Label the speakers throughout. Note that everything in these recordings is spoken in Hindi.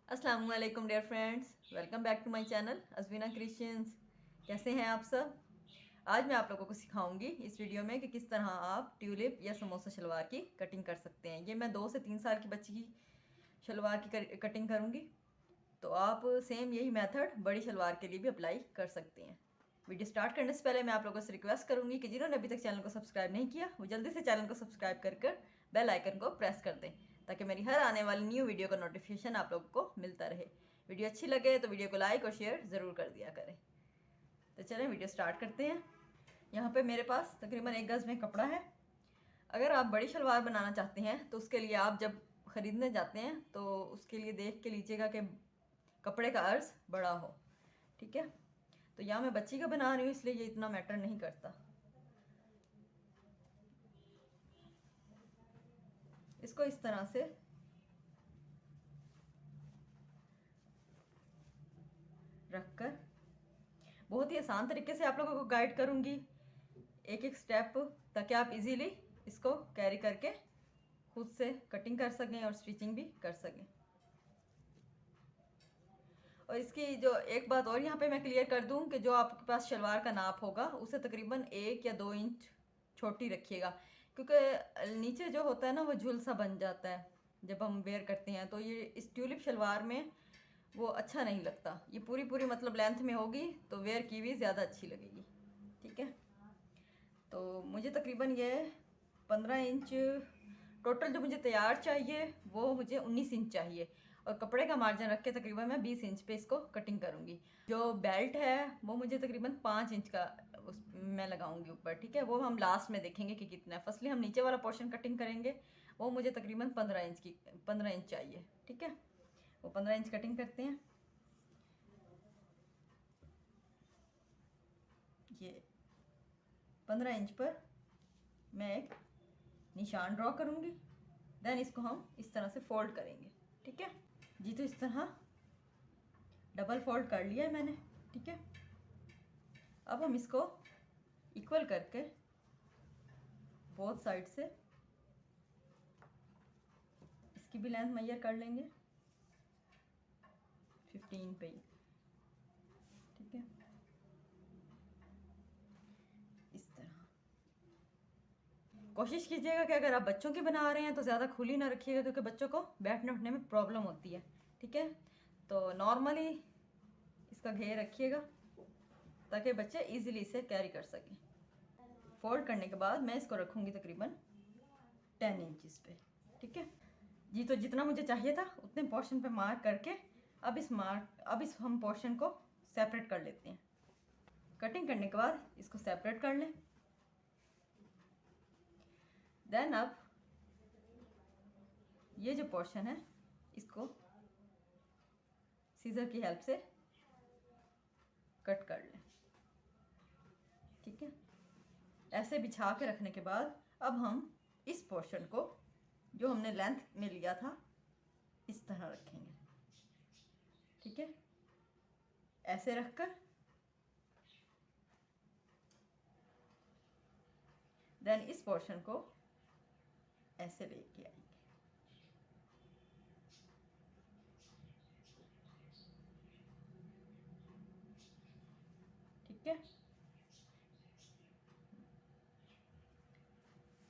Speaker 1: अस्सलाम वालेकुम dear friends, welcome back to my channel अज़वीना क्रिश्चियंस। कैसे हैं आप सब? आज मैं आप लोगों को सिखाऊंगी इस वीडियो में कि किस तरह आप ट्यूलिप या समोसा शलवार की कटिंग कर सकते हैं। ये मैं 2 से 3 साल की बच्ची की शलवार की कटिंग करूंगी, तो आप सेम यही मेथड बड़ी शलवार के लिए भी अप्लाई कर सकते हैं। वीडियो स्टार्ट करने से पहले मैं आप लोगों से रिक्वेस्ट करूंगी कि जिन्होंने अभी तक चैनल को सब्सक्राइब नहीं किया वो जल्दी से चैनल को सब्सक्राइब कर बेल आइकन को प्रेस कर दें, ताकि मेरी हर आने वाली न्यू वीडियो का नोटिफिकेशन आप लोगों को मिलता रहे। वीडियो अच्छी लगे तो वीडियो को लाइक और शेयर ज़रूर कर दिया करें। तो चलें वीडियो स्टार्ट करते हैं। यहाँ पे मेरे पास तकरीबन 1 गज़ में कपड़ा है। अगर आप बड़ी शलवार बनाना चाहते हैं तो उसके लिए आप जब ख़रीदने जाते हैं तो उसके लिए देख के लीजिएगा कि कपड़े का अर्ज बड़ा हो। ठीक है, तो यहाँ मैं बच्ची का बना रही हूँ इसलिए ये इतना मैटर नहीं करता। इसको इस तरह से रखकर बहुत ही आसान तरीके से आप लोगों को गाइड करूँगी, एक एक स्टेप, ताकि आप इजीली इसको कैरी करके खुद से कटिंग कर सकें और स्टिचिंग भी कर सकें। और इसकी जो एक बात और यहाँ पे मैं क्लियर कर दूँ कि जो आपके पास शलवार का नाप होगा उसे तकरीबन 1 या 2 इंच छोटी रखिएगा, क्योंकि नीचे जो होता है ना वो झुल सा बन जाता है जब हम वेयर करते हैं, तो ये इस ट्यूलिप शलवार में वो अच्छा नहीं लगता। ये पूरी पूरी मतलब लेंथ में होगी तो वेयर की भी ज़्यादा अच्छी लगेगी। ठीक है, तो मुझे तकरीबन ये 15 इंच टोटल जो मुझे तैयार चाहिए वो मुझे 19 इंच चाहिए, और कपड़े का मार्जिन रख के तकरीबन मैं 20 इंच पे इसको कटिंग करूँगी। जो बेल्ट है वो मुझे तकरीबन 5 इंच का उस मैं लगाऊंगी ऊपर। ठीक है, वो हम लास्ट में देखेंगे कि कितना है। फर्स्टली हम नीचे वाला पोर्शन कटिंग करेंगे, वो मुझे तकरीबन 15 इंच चाहिए। ठीक है, वो 15 इंच कटिंग करते हैं। ये 15 इंच पर मैं एक निशान ड्रॉ करूँगी, देन इसको हम इस तरह से फोल्ड करेंगे। ठीक है जी, तो इस तरह डबल फोल्ड कर लिया है मैंने। ठीक है, अब हम इसको इक्वल करके बोथ साइड से इसकी भी लेंथ मेजर कर लेंगे 15 पे ही। ठीक है, इस तरह कोशिश कीजिएगा कि अगर आप बच्चों की बना रहे हैं तो ज़्यादा खुली ना रखिएगा, क्योंकि बच्चों को बैठने उठने में प्रॉब्लम होती है। ठीक है, तो नॉर्मली इसका घेर रखिएगा ताकि बच्चे इजीली इसे कैरी कर सकें। फोल्ड करने के बाद मैं इसको रखूँगी तकरीबन 10 इंचज़ पे। ठीक है जी, तो जितना मुझे चाहिए था उतने पोर्शन पे मार्क करके अब इस हम पोर्शन को सेपरेट कर लेते हैं। कटिंग करने के बाद इसको सेपरेट कर लें। देन अब ये जो पोर्शन है इसको सीजर की हेल्प से कट कर लें। ठीक है, ऐसे बिछा के रखने के बाद अब हम इस पोर्शन को जो हमने लेंथ में लिया था इस तरह रखेंगे। ठीक है, ऐसे रखकर देन इस पोर्शन को ऐसे लेके आएंगे। ठीक है,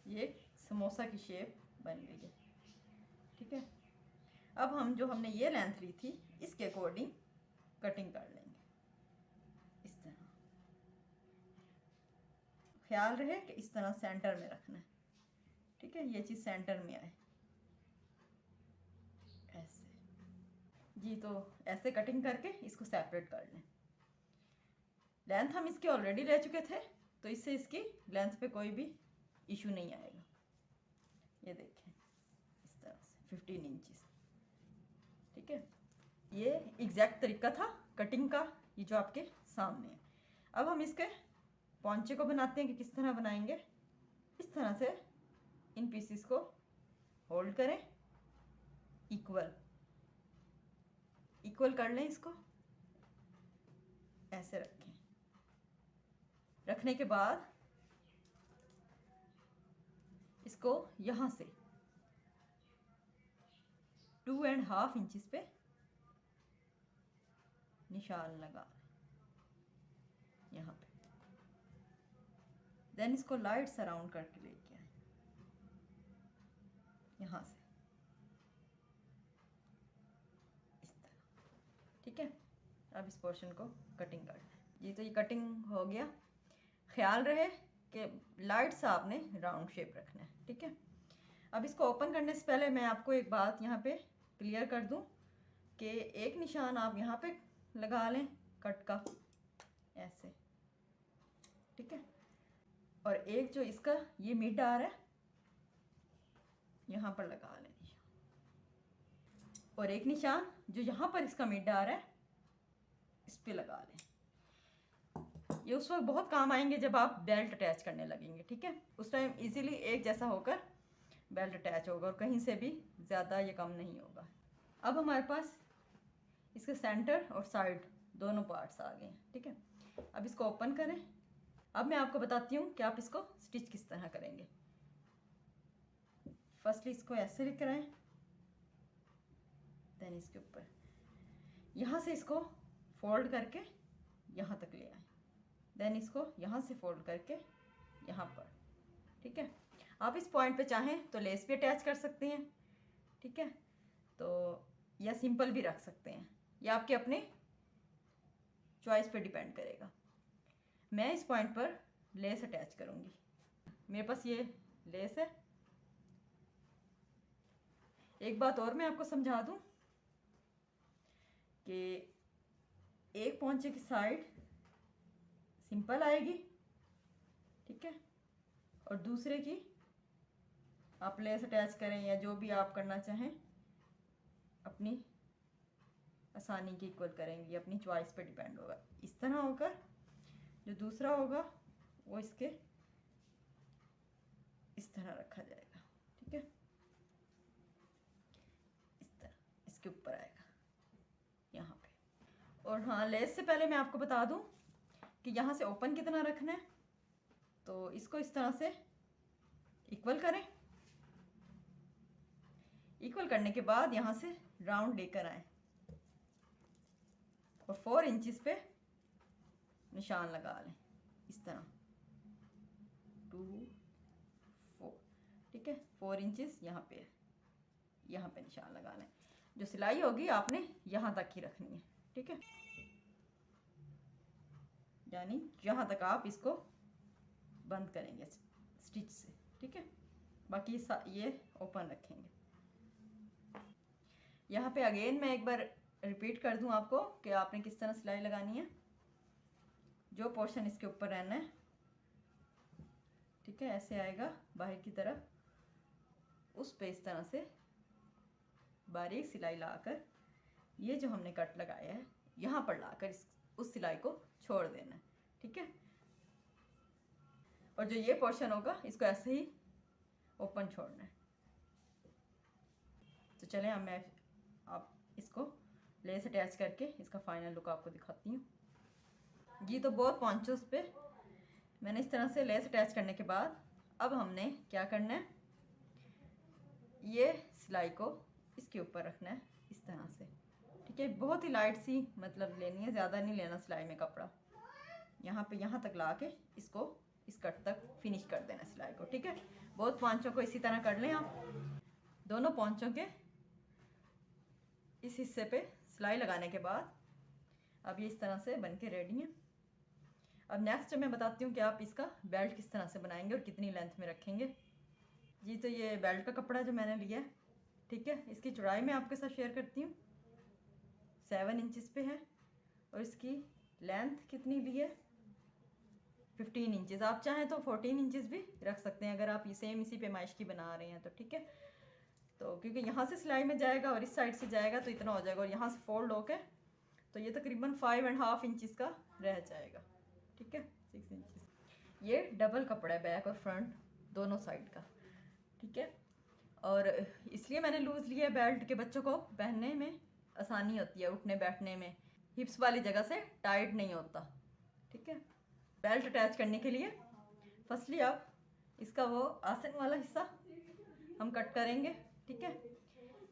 Speaker 1: ये समोसा की शेप बन गई है। ठीक है, अब हम जो हमने ये लेंथ ली थी इसके अकॉर्डिंग कटिंग कर लेंगे इस तरह। ख्याल रहे कि इस तरह सेंटर में रखना है। ठीक है, ये चीज़ सेंटर में आए ऐसे जी, तो ऐसे कटिंग करके इसको सेपरेट कर लें। लेंथ हम इसकी ऑलरेडी ले चुके थे, तो इससे इसकी लेंथ पे कोई भी इशू नहीं आएगा। ये देखें इस तरह से 15 इंचज़। ठीक है, ये एग्जैक्ट तरीका था कटिंग का, ये जो आपके सामने है। अब हम इसके पौंचे को बनाते हैं कि किस तरह बनाएंगे। इस तरह से इन पीसेस को होल्ड करें, इक्वल इक्वल कर लें। इसको ऐसे रखें। रखने के बाद इसको यहाँ से 2.5 इंचज़ पे निशान लगा यहाँ पे। देन इसको लाइट सराउंड करके लेके आए यहाँ से इस तरह, ठीक है। अब इस पोर्शन को कटिंग कर लें। जी तो ये कटिंग हो गया। ख्याल रहे कि लाइट सा आपने राउंड शेप रखना है, ठीक है। अब इसको ओपन करने से पहले मैं आपको एक बात यहाँ पे क्लियर कर दूँ कि एक निशान आप यहाँ पे लगा लें कट का ऐसे, ठीक है। और एक जो इसका ये मिड आ रहा है यहाँ पर लगा लें निशान, और एक निशान जो यहाँ पर इसका मिड आ रहा है इस पे लगा लें। ये उस वक्त बहुत काम आएंगे जब आप बेल्ट अटैच करने लगेंगे, ठीक है। उस टाइम इजीली एक जैसा होकर बेल्ट अटैच होगा और कहीं से भी ज़्यादा ये कम नहीं होगा। अब हमारे पास इसके सेंटर और साइड दोनों पार्ट्स आ गए हैं, ठीक है। अब इसको ओपन करें। अब मैं आपको बताती हूँ कि आप इसको स्टिच किस तरह करेंगे। फर्स्टली इसको ऐसे लेकर आए, देन इसके ऊपर यहाँ से इसको फोल्ड करके यहाँ तक ले आए, देन इसको यहाँ से फोल्ड करके यहाँ पर, ठीक है। आप इस पॉइंट पे चाहें तो लेस भी अटैच कर सकते हैं, ठीक है। तो या सिंपल भी रख सकते हैं, या आपके अपने चॉइस पे डिपेंड करेगा। मैं इस पॉइंट पर लेस अटैच करूँगी। मेरे पास ये लेस है। एक बात और मैं आपको समझा दूँ कि एक पोंचे की साइड सिंपल आएगी, ठीक है, और दूसरे की आप लेस अटैच करें या जो भी आप करना चाहें अपनी आसानी के इक्वल करेंगे, अपनी चॉइस पे डिपेंड होगा। इस तरह होकर जो दूसरा होगा वो इसके इस तरह रखा जाएगा, ठीक है। इस तरह इसके ऊपर आएगा यहाँ पे। और हाँ, लेस से पहले मैं आपको बता दूं कि यहाँ से ओपन कितना रखना है। तो इसको इस तरह से इक्वल करें। इक्वल करने के बाद यहाँ से राउंड लेकर आए और 4 इंचेस पे निशान लगा लें इस तरह 2 4, ठीक है। 4 इंचेस यहाँ पे निशान लगा लें। जो सिलाई होगी आपने यहाँ तक ही रखनी है, ठीक है, यानी यहाँ तक आप इसको बंद करेंगे स्टिच से, ठीक है। बाकी ये ओपन रखेंगे। यहाँ पे अगेन मैं एक बार रिपीट कर दूँ आपको कि आपने किस तरह सिलाई लगानी है। जो पोर्शन इसके ऊपर रहना है, ठीक है, ऐसे आएगा बाहर की तरफ, उस पे इस तरह से बारीक सिलाई लाकर ये जो हमने कट लगाया है यहाँ पर लाकर उस सिलाई को छोड़ देना है, ठीक है। और जो ये पोर्शन होगा इसको ऐसे ही ओपन छोड़ना है। तो चलें अब मैं आप इसको लेस अटैच करके इसका फाइनल लुक आपको दिखाती हूँ। जी तो बहुत पॉन्चोस पे मैंने इस तरह से लेस अटैच करने के बाद अब हमने क्या करना है, ये सिलाई को इसके ऊपर रखना है इस तरह से, ठीक है। बहुत ही लाइट सी मतलब लेनी है, ज़्यादा नहीं लेना सिलाई में कपड़ा। यहाँ पे यहाँ तक ला के इसको इस कट तक फिनिश कर देना सिलाई को, ठीक है। बहुत पॉन्चों को इसी तरह कर लें आप। दोनों पॉन्चों के इस हिस्से पे सिलाई लगाने के बाद अब ये इस तरह से बन के रेडी है। अब नेक्स्ट मैं बताती हूँ कि आप इसका बेल्ट किस तरह से बनाएंगे और कितनी लेंथ में रखेंगे। जी तो ये बेल्ट का कपड़ा जो मैंने लिया है, ठीक है, इसकी चौड़ाई मैं आपके साथ शेयर करती हूँ, 7 इंचेस पे है। और इसकी लेंथ कितनी ली है, 15 इंचेस। आप चाहें तो 14 इंचेस भी रख सकते हैं अगर आप सेम इसी पैमाइश की बना रहे हैं तो, ठीक है। तो क्योंकि यहाँ से सिलाई में जाएगा और इस साइड से जाएगा तो इतना हो जाएगा, और यहाँ से फोल्ड होकर तो ये तकरीबन 5.5 इंचेस का रह जाएगा, ठीक है, 6 इंचेस। ये डबल कपड़ा है, बैक और फ्रंट दोनों साइड का, ठीक है। और इसलिए मैंने लूज़ लिया बेल्ट के बच्चों को पहनने में आसानी होती है, उठने बैठने में हिप्स वाली जगह से टाइट नहीं होता, ठीक है। बेल्ट अटैच करने के लिए फर्स्टली आप इसका वो आसन वाला हिस्सा हम कट करेंगे, ठीक है।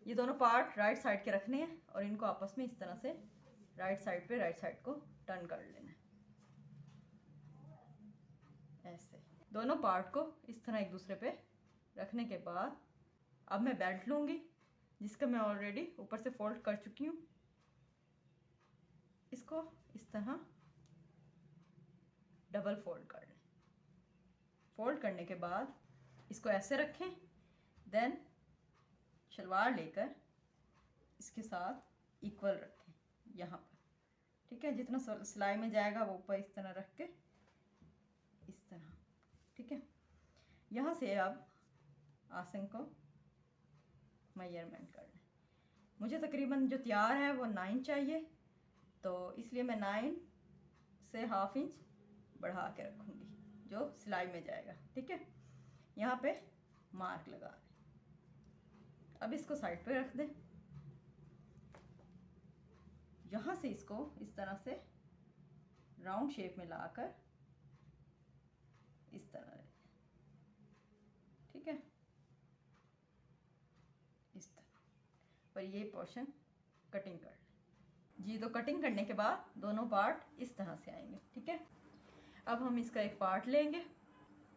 Speaker 1: ये दोनों पार्ट राइट साइड के रखने हैं और इनको आपस में इस तरह से राइट साइड पे राइट साइड को टर्न कर लेना है ऐसे। दोनों पार्ट को इस तरह एक दूसरे पे रखने के बाद अब मैं बेल्ट लूँगी, जिसका मैं ऑलरेडी ऊपर से फोल्ड कर चुकी हूँ। इसको इस तरह डबल फोल्ड कर लें। फोल्ड करने के बाद इसको ऐसे रखें, देन शलवार लेकर इसके साथ इक्वल रखें यहाँ पर, ठीक है। जितना सिलाई में जाएगा वो ऊपर इस तरह रख के इस तरह, ठीक है। यहाँ से अब आसन को मेजरमेंट कर लें। मुझे तकरीबन जो तैयार है वो 9 चाहिए, तो इसलिए मैं 9 से ½ इंच बढ़ा के रखूँगी जो सिलाई में जाएगा, ठीक है। यहाँ पे मार्क लगा दें। अब इसको साइड पे रख दें। यहाँ से इसको इस तरह से राउंड शेप में लाकर इस तरह, ठीक है, इस तरह। और ये पोर्शन कटिंग कर लें जी। तो कटिंग करने के बाद दोनों पार्ट इस तरह से आएंगे, ठीक है। अब हम इसका एक पार्ट लेंगे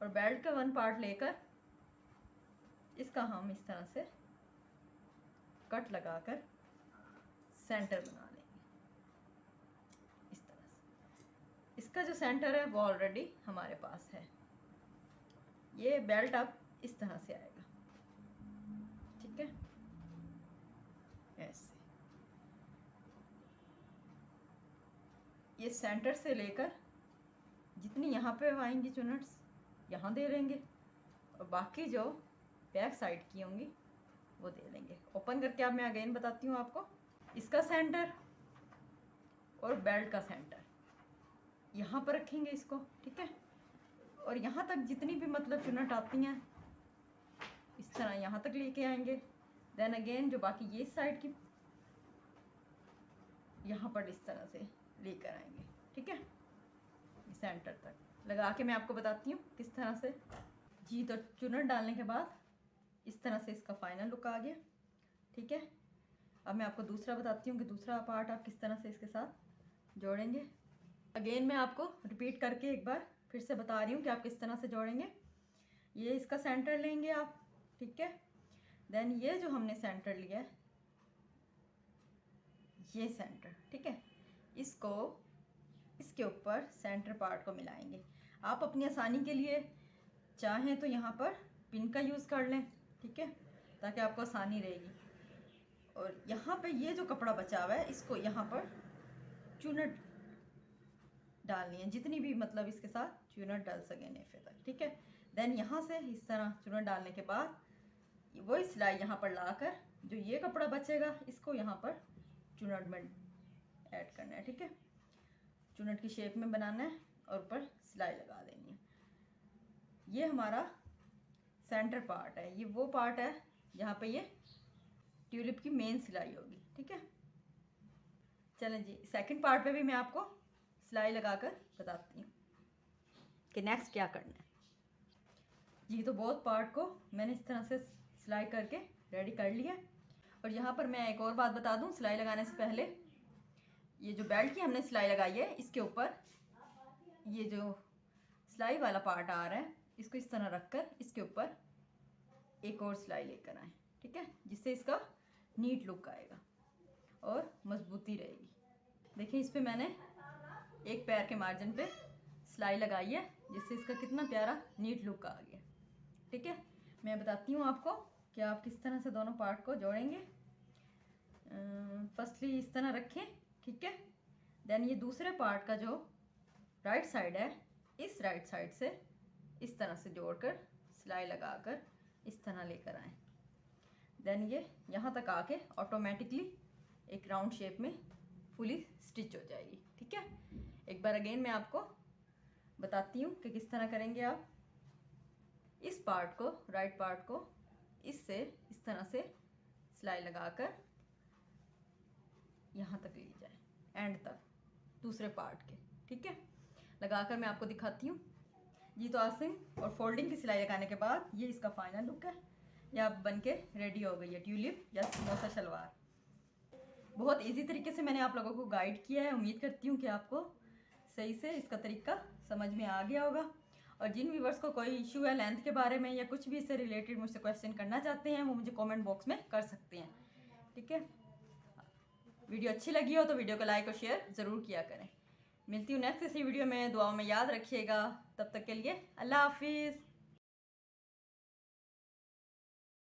Speaker 1: और बेल्ट का 1 पार्ट लेकर इसका हम इस तरह से कट लगाकर सेंटर बना लेंगे इस तरह से। इसका जो सेंटर है वो ऑलरेडी हमारे पास है। ये बेल्ट अब इस तरह से आएगा, ठीक है, ऐसे। ये सेंटर से लेकर जितनी यहाँ पे आएंगी चुनट्स यहाँ दे लेंगे और बाकी जो बैक साइड की होंगी वो दे लेंगे। ओपन करके अब मैं अगेन बताती हूँ आपको। इसका सेंटर और बेल्ट का सेंटर यहाँ पर रखेंगे इसको, ठीक है। और यहाँ तक जितनी भी मतलब चुनट आती हैं इस तरह यहाँ तक लेके आएंगे। देन अगेन जो बाकी ये साइड की यहाँ पर इस तरह से लेकर आएंगे, ठीक है, सेंटर तक लगा के मैं आपको बताती हूँ किस तरह से जी। तो चुनट डालने के बाद इस तरह से इसका फाइनल लुक आ गया, ठीक है। अब मैं आपको दूसरा बताती हूँ कि दूसरा पार्ट आप किस तरह से इसके साथ जोड़ेंगे। अगेन मैं आपको रिपीट करके एक बार फिर से बता रही हूँ कि आप किस तरह से जोड़ेंगे। ये इसका सेंटर लेंगे आप, ठीक है। देन ये जो हमने सेंटर लिया है ये सेंटर, ठीक है, इसको इसके ऊपर सेंटर पार्ट को मिलाएंगे। आप अपनी आसानी के लिए चाहें तो यहाँ पर पिन का यूज़ कर लें, ठीक है, ताकि आपको आसानी रहेगी। और यहाँ पे ये जो कपड़ा बचा हुआ है इसको यहाँ पर चुनट डालनी है, जितनी भी मतलब इसके साथ चुनट डाल सकें नेफे तक, ठीक है। देन यहाँ से इस तरह चुनट डालने के बाद वही सिलाई यहाँ पर लाकर जो ये कपड़ा बचेगा इसको यहाँ पर चुनट में ऐड करना है, ठीक है। चुनट की शेप में बनाना है और ऊपर सिलाई लगा देनी है। ये हमारा सेंटर पार्ट है। ये वो पार्ट है जहाँ पे ये ट्यूलिप की मेन सिलाई होगी, ठीक है। चलें जी, सेकंड पार्ट पे भी मैं आपको सिलाई लगाकर बताती हूँ कि नेक्स्ट क्या करना है जी। तो बहुत पार्ट को मैंने इस तरह से सिलाई करके रेडी कर लिया। और यहाँ पर मैं एक और बात बता दूँ, सिलाई लगाने से पहले ये जो बेल्ट की हमने सिलाई लगाई है इसके ऊपर ये जो सिलाई वाला पार्ट आ रहा है इसको इस तरह रखकर इसके ऊपर एक और सिलाई लेकर आए, ठीक है, जिससे इसका नीट लुक आएगा और मजबूती रहेगी। देखिए इस पे मैंने एक पैर के मार्जिन पे सिलाई लगाई है जिससे इसका कितना प्यारा नीट लुक आ गया, ठीक है। मैं बताती हूँ आपको कि आप किस तरह से दोनों पार्ट को जोड़ेंगे। फर्स्टली इस तरह रखें, ठीक है। देन ये दूसरे पार्ट का जो राइट साइड है इस राइट साइड से इस तरह से जोड़कर सिलाई लगाकर इस तरह लेकर आएँ। देन ये यहाँ तक आके ऑटोमेटिकली एक राउंड शेप में फुली स्टिच हो जाएगी, ठीक है। एक बार अगेन मैं आपको बताती हूँ कि किस तरह करेंगे आप। इस पार्ट को, राइट पार्ट को इससे इस तरह से सिलाई लगाकर यहाँ तक ले जाए एंड तक दूसरे पार्ट के, ठीक है। लगाकर मैं आपको दिखाती हूँ जी। तो आस्तीन और फोल्डिंग की सिलाई लगाने के बाद ये इसका फाइनल लुक है। ये अब बन के रेडी हो गई है ट्यूलिप या समोसा शलवार। बहुत इजी तरीके से मैंने आप लोगों को गाइड किया है। उम्मीद करती हूँ कि आपको सही से इसका तरीका समझ में आ गया होगा। और जिन व्यूवर्स को कोई इशू है लेंथ के बारे में या कुछ भी इससे रिलेटेड मुझसे क्वेश्चन करना चाहते हैं वो मुझे कमेंट बॉक्स में कर सकते हैं, ठीक है। वीडियो अच्छी लगी हो तो वीडियो को लाइक और शेयर ज़रूर किया करें। मिलती हूँ नेक्स्ट इसी वीडियो में, दुआओं में याद रखिएगा। तब तक के लिए अल्लाह हाफिज़।